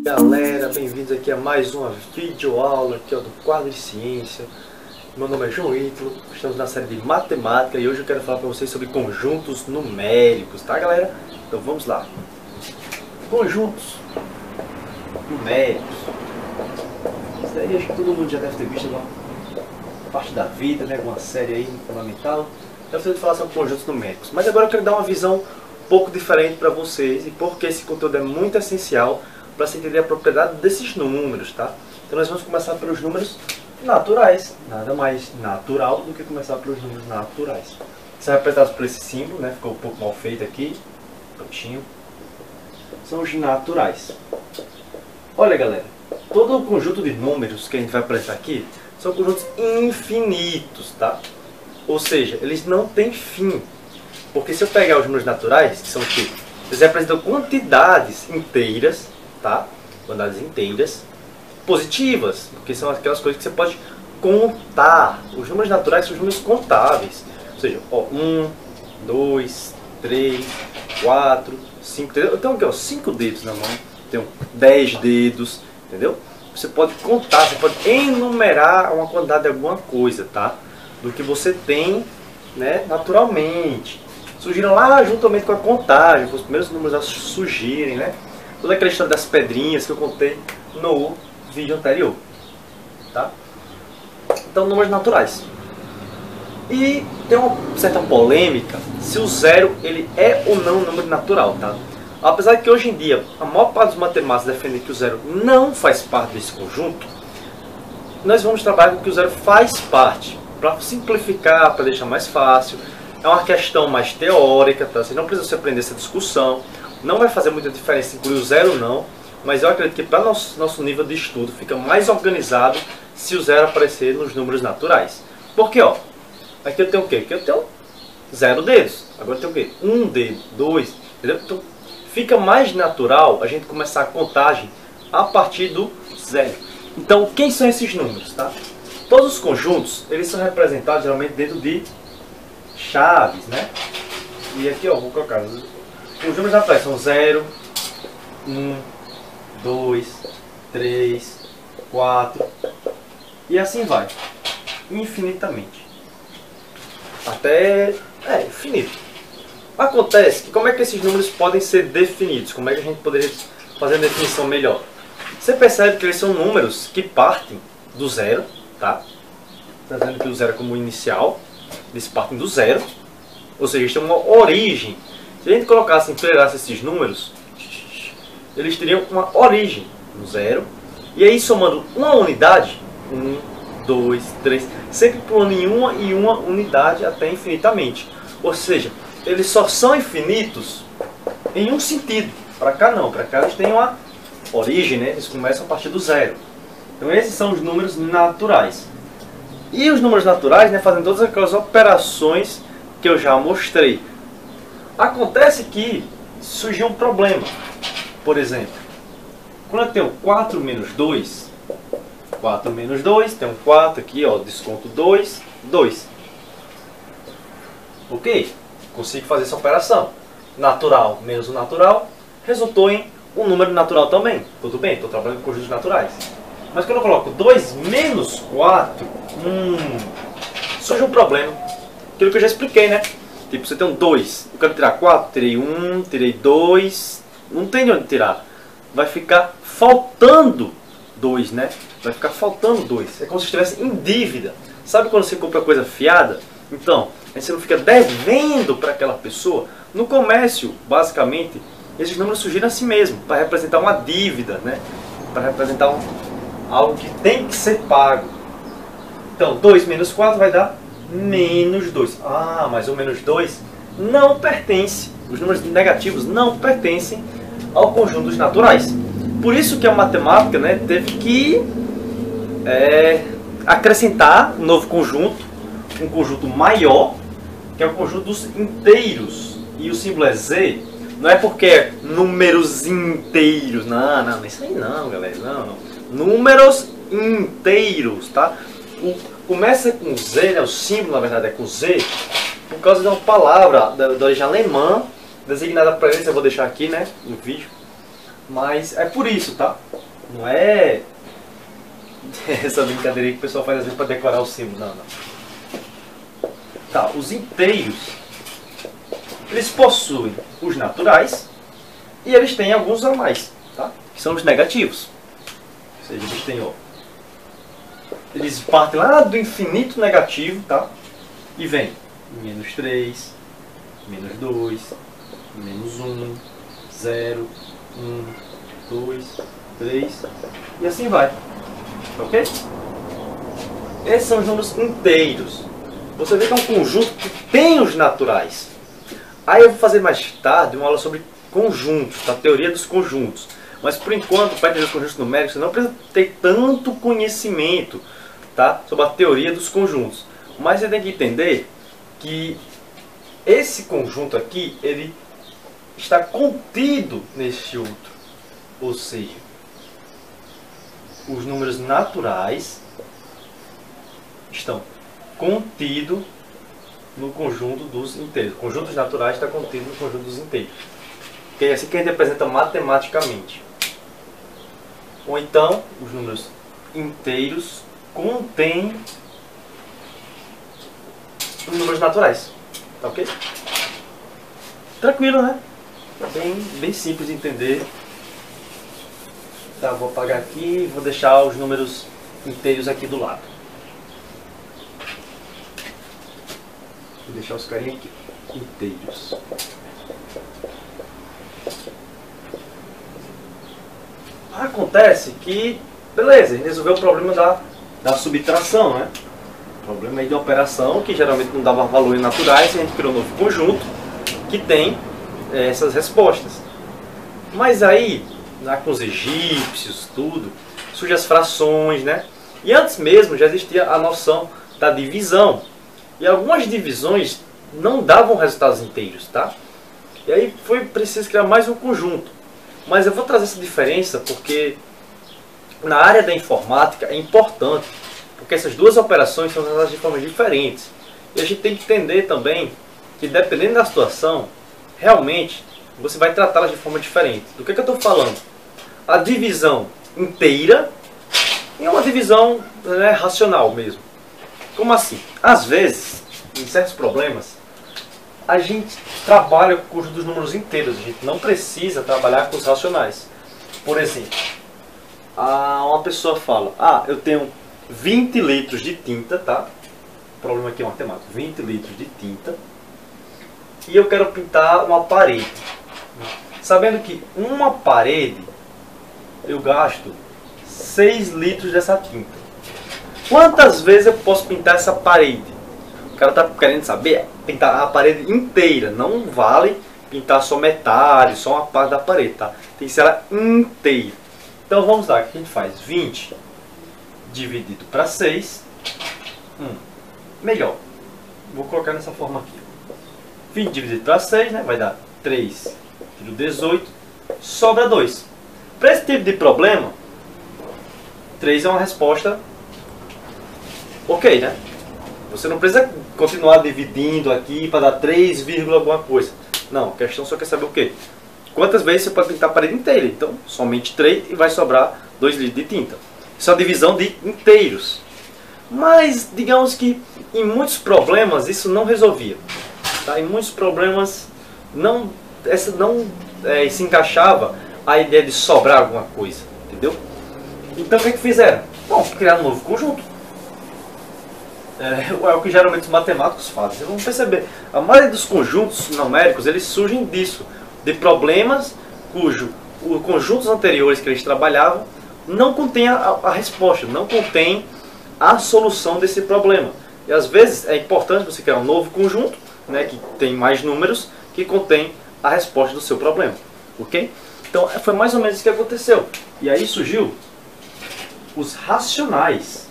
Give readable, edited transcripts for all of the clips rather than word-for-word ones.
Galera, bem-vindos aqui a mais uma videoaula aqui, ó, do quadro de ciência. Meu nome é João Ítalo, estamos na série de matemática e hoje eu quero falar para vocês sobre conjuntos numéricos, tá galera? Então vamos lá. Conjuntos numéricos. Isso daí acho que todo mundo já deve ter visto alguma parte da vida, né? Alguma série aí fundamental. Eu preciso falar sobre conjuntos numéricos, mas agora eu quero dar uma visão um pouco diferente para vocês e porque esse conteúdo é muito essencial para se entender a propriedade desses números, tá? Então nós vamos começar pelos números naturais. Nada mais natural do que começar pelos números naturais. São representados por esse símbolo, né? Ficou um pouco mal feito aqui. Prontinho. São os naturais. Olha galera, todo o conjunto de números que a gente vai apresentar aqui são conjuntos infinitos, tá? Ou seja, eles não têm fim. Porque se eu pegar os números naturais, que são o quê? Eles representam quantidades inteiras, tá? Quantidades inteiras positivas, porque são aquelas coisas que você pode contar. Os números naturais são os números contáveis. Ou seja, ó, 1, 2, 3, 4, 5. Eu tenho aqui, ó, 5 dedos na mão, tenho 10 dedos, entendeu? Você pode contar, você pode enumerar uma quantidade de alguma coisa, tá? Do que você tem, né, naturalmente. Surgiram lá juntamente com a contagem, foi os primeiros números a surgirem, né? Toda aquela história das pedrinhas que eu contei no vídeo anterior, tá? Então, números naturais. E tem uma certa polêmica se o zero ele é ou não um número natural, tá? Apesar de que hoje em dia a maior parte dos matemáticos defendem que o zero não faz parte desse conjunto, nós vamos trabalhar com que o zero faz parte, para simplificar, para deixar mais fácil. É uma questão mais teórica, tá? Você não precisa se aprender essa discussão. Não vai fazer muita diferença incluir o zero ou não, mas eu acredito que para nosso nível de estudo fica mais organizado se o zero aparecer nos números naturais. Porque, ó, aqui eu tenho o quê? Aqui eu tenho 0 dedos. Agora eu tenho o quê? 1 dedo, 2, entendeu? Então fica mais natural a gente começar a contagem a partir do zero. Então, quem são esses números, tá? Todos os conjuntos, eles são representados geralmente dentro de chaves, né? E aqui, ó, vou colocar os números naturais são 0, 1, 2, 3, 4 e assim vai, infinitamente, até infinito. Acontece que como é que esses números podem ser definidos? Como é que a gente poderia fazer a definição melhor? Você percebe que eles são números que partem do zero, tá? Está dizendo que o zero é como inicial, eles partem do zero, ou seja, eles têm uma origem. Se a gente colocasse, enfileirasse esses números, eles teriam uma origem no zero, e aí somando uma unidade, 1, 2, 3, sempre pulando em uma unidade até infinitamente. Ou seja, eles só são infinitos em um sentido. Para cá não, para cá eles têm uma origem, né? Eles começam a partir do zero. Então esses são os números naturais. E os números naturais, né, fazem todas aquelas operações que eu já mostrei. Acontece que surgiu um problema. Por exemplo, quando eu tenho 4 menos 2, 4 menos 2, tem um 4 aqui, ó, desconto 2, 2. Ok? Consigo fazer essa operação. Natural menos o natural resultou em um número natural também. Tudo bem, estou trabalhando com conjuntos naturais. Mas quando eu coloco 2 menos 4, surge um problema. Aquilo que eu já expliquei, né? Tipo, você tem um 2, eu quero tirar 4, tirei 1, tirei 2, não tem de onde tirar. Vai ficar faltando 2, né? Vai ficar faltando 2. É como se estivesse em dívida. Sabe quando você compra coisa fiada? Então, aí você não fica devendo para aquela pessoa. No comércio, basicamente, esses números surgiram assim mesmo, para representar uma dívida, né? Para representar algo que tem que ser pago. Então, 2 menos 4 vai dar menos 2. Ah, mas o menos 2 não pertence. Os números negativos não pertencem ao conjunto dos naturais. Por isso que a matemática, né, teve que acrescentar um novo conjunto, um conjunto maior, que é o conjunto dos inteiros. E o símbolo é Z, não é porque é números inteiros. Não, isso aí não, galera. Não. Números inteiros, tá? Começa com Z, né? O símbolo na verdade é com Z, causa de uma palavra da origem alemã, designada para eles, eu vou deixar aqui, né, no vídeo, Mas é por isso, tá? Não é essa brincadeira que o pessoal faz às vezes para decorar o símbolo, não, não. Tá, os inteiros, eles possuem os naturais e eles têm alguns a mais, tá? Que são os negativos. Ou seja, eles têm, ó, eles partem lá do infinito negativo, tá? E vem menos 3, menos 2, menos 1, 0, 1, 2, 3 e assim vai. Ok? Esses são os números inteiros. Você vê que é um conjunto que tem os naturais. Aí eu vou fazer mais tarde uma aula sobre conjuntos, tá? Teoria dos conjuntos. Mas por enquanto, para entender os conjuntos numéricos, você não precisa ter tanto conhecimento, tá? Sobre a teoria dos conjuntos. Mas você tem que entender que esse conjunto aqui, ele está contido neste outro. Ou seja, os números naturais estão contidos no conjunto dos inteiros. O conjunto dos naturais está contido no conjunto dos inteiros. Que é assim que a gente representa matematicamente. Ou então, os números inteiros contêm os números naturais. Tá ok? Tranquilo, né? Bem simples de entender. Tá, vou apagar aqui e vou deixar os números inteiros aqui do lado. Vou deixar os carinhos aqui, inteiros. Acontece que, beleza, a gente resolveu o problema da subtração, né? O problema aí de operação, que geralmente não dava valores naturais, e a gente criou um novo conjunto que tem essas respostas. Mas aí, lá com os egípcios, tudo, surgem as frações, né? E antes mesmo já existia a noção da divisão. E algumas divisões não davam resultados inteiros, tá? E aí foi preciso criar mais um conjunto. Mas eu vou trazer essa diferença porque na área da informática é importante, porque essas duas operações são realizadas de formas diferentes. E a gente tem que entender também que dependendo da situação, realmente você vai tratá-las de forma diferente. Do que eu estou falando? A divisão inteira e uma divisão, né, racional mesmo. Como assim? Às vezes, em certos problemas, a gente trabalha com o conjunto dos números inteiros. A gente não precisa trabalhar com os racionais. Por exemplo, uma pessoa fala, eu tenho 20 litros de tinta, tá? O problema aqui é matemático. 20 litros de tinta. E eu quero pintar uma parede. Sabendo que uma parede, eu gasto 6 litros dessa tinta. Quantas vezes eu posso pintar essa parede? O cara está querendo saber pintar a parede inteira. Não vale pintar só metade, só uma parte da parede, tá? Tem que ser ela inteira. Então vamos lá, o que a gente faz? 20 dividido para 6. Melhor. Vou colocar nessa forma aqui. 20 dividido para 6, né? Vai dar 3 × 18. Sobra 2. Para esse tipo de problema, 3 é uma resposta ok, né? Você não precisa continuar dividindo aqui para dar 3, alguma coisa. Não, a questão só quer saber o quê? Quantas vezes você pode pintar a parede inteira? Então, somente 3 e vai sobrar 2 litros de tinta. Isso é uma divisão de inteiros. Mas, digamos que em muitos problemas isso não resolvia. Tá? Em muitos problemas não se encaixava a ideia de sobrar alguma coisa. Entendeu? Então, o que fizeram? Bom, criaram um novo conjunto. É o que geralmente os matemáticos fazem. Vocês vão perceber, a maioria dos conjuntos numéricos, eles surgem disso, de problemas cujo os conjuntos anteriores que eles trabalhavam não contém a resposta, não contém a solução desse problema. E às vezes é importante você criar um novo conjunto, né, que tem mais números, que contém a resposta do seu problema. Ok? Então foi mais ou menos isso que aconteceu. E aí surgiu os racionais.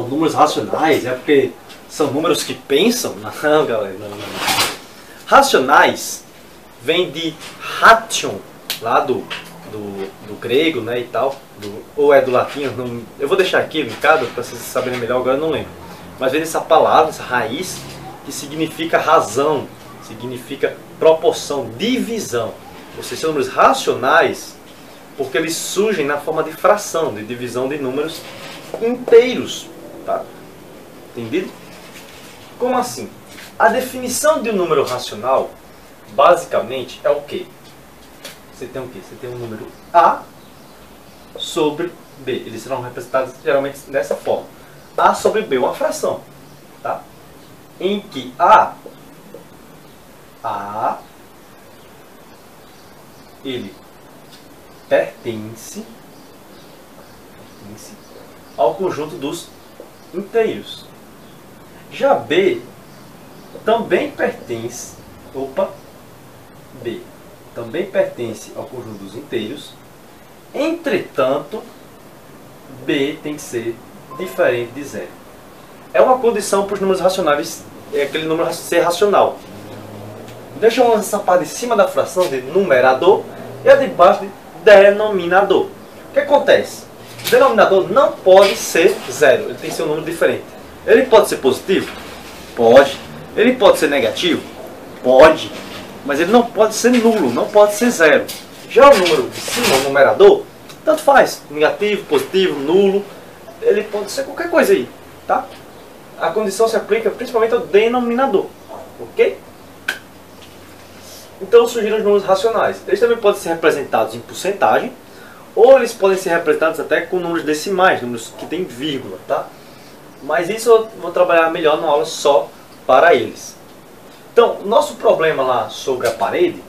Números racionais, é porque são números que pensam? Não, galera, não. Racionais vem de ration, lá do grego, né, e tal, ou é do latim, eu vou deixar aqui linkado para vocês saberem melhor, agora eu não lembro. Mas vem dessa palavra, essa raiz, que significa razão, significa proporção, divisão. Ou seja, são números racionais porque eles surgem na forma de fração, de divisão de números inteiros. Tá? Entendido? Como assim? A definição de um número racional, basicamente, é o quê? Você tem o quê? Você tem um número A sobre B. Eles serão representados geralmente dessa forma. A sobre B, uma fração. Tá? Em que A ele pertence ao conjunto dos inteiros. Já B também pertence, B também pertence ao conjunto dos inteiros. Entretanto, B tem que ser diferente de zero. É uma condição para os números racionais, é aquele número ser racional. Deixa eu lançar essa parte de cima da fração de numerador e a de baixo de denominador. O que acontece? O denominador não pode ser zero, ele tem que ser um número diferente. Ele pode ser positivo? Pode. Ele pode ser negativo? Pode. Mas ele não pode ser nulo, não pode ser zero. Já o número de cima, o numerador, tanto faz. Negativo, positivo, nulo. Ele pode ser qualquer coisa aí. Tá? A condição se aplica principalmente ao denominador. Ok? Então surgiram os números racionais. Eles também podem ser representados em porcentagem, ou eles podem ser representados até com números decimais, números que têm vírgula, tá? Mas isso eu vou trabalhar melhor numa aula só para eles. Então, nosso problema lá sobre a parede,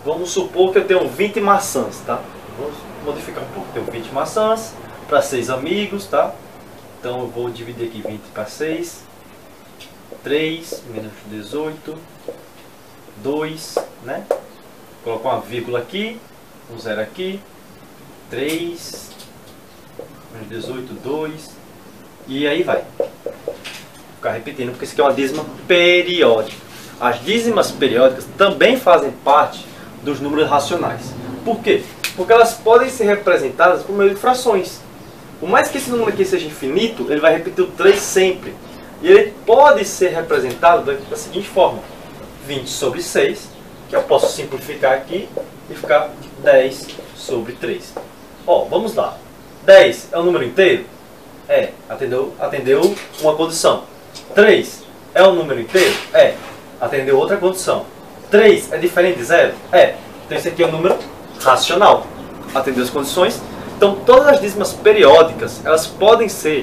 vamos supor que eu tenho 20 maçãs, tá? Vamos modificar um pouco. Tenho 20 maçãs para 6 amigos, tá? Então eu vou dividir aqui 20 para 6. 3 menos 18. 2, né? Colocar uma vírgula aqui, um zero aqui, 3, menos 18, 2, e aí vai. Vou ficar repetindo, porque isso aqui é uma dízima periódica. As dízimas periódicas também fazem parte dos números racionais. Por quê? Porque elas podem ser representadas por meio de frações. Por mais que esse número aqui seja infinito, ele vai repetir o 3 sempre. E ele pode ser representado da seguinte forma. 20 sobre 6, que eu posso simplificar aqui e ficar 10 sobre 3. Ó, vamos lá. 10 é um número inteiro? É. Atendeu uma condição. 3 é um número inteiro? É. Atendeu outra condição. 3 é diferente de zero? É. Então esse aqui é um número racional. Atendeu as condições. Então todas as dízimas periódicas, elas podem ser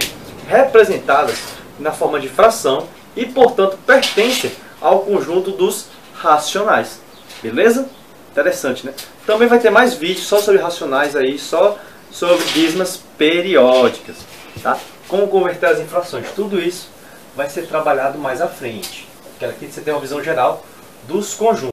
representadas na forma de fração e, portanto, pertencem ao conjunto dos racionais. Beleza? Interessante, né? Também vai ter mais vídeos só sobre racionais aí, só sobre dízimas periódicas, tá? Como converter as frações. Tudo isso vai ser trabalhado mais à frente. Quero que você tenha uma visão geral dos conjuntos.